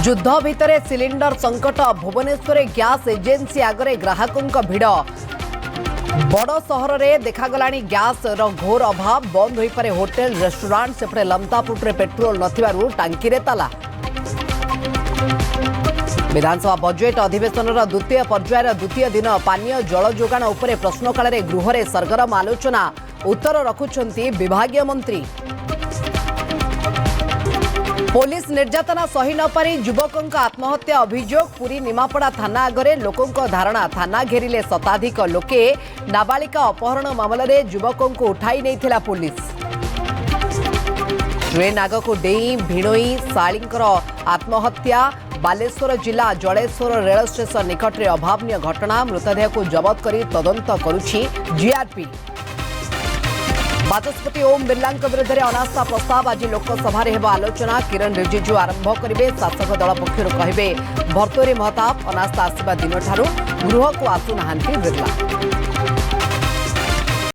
युद्ध भितर सिलिंडर संकट भुवनेश्वर गैस एजेंसी आगे ग्राहकों भिड़ बड़ सहर में देखा गैस घोर अभाव बंद हो पारे होटेल रेस्टोरेंट सेपटे लमतापुर पेट्रोल नथिबारु टांकी रे ताला। विधानसभा बजेट अधिवेशन द्वितीय पर्यायर द्वितीय दिन पानीय जल जोगाण उपरे प्रश्नकाल गृह में सरगरम आलोचना उत्तर रखुछंती विभागीय मंत्री। पुलिस निर्यातना सही न पारी युवकों आत्महत्या अभियोग पुरी निमापड़ा थाना आगे लोकों धारणा थाना घेरिले शताधिक लोके नाबालिका अपहरण मामला रे युवकों को उठाई नहीं पुलिस। ट्रेन आग को डेई भिणोई शालींकर आत्महत्या बालेश्वर जिला जलेश्वर रेल स्टेशन निकट में अभावनीय घटना मृतदेह को जबत कर तदंत करुछि जीआरपी। बाचस्पति ओम बिरला विरुद्ध अनास्था प्रस्ताव आज लोकसभा हेब आलोचना किरण रिजिजू आरंभ करेंगे शासक दल पक्षर कहे भर्तृहरि महताब अनास्था आसवा दिन गृह को आसुना बिरला।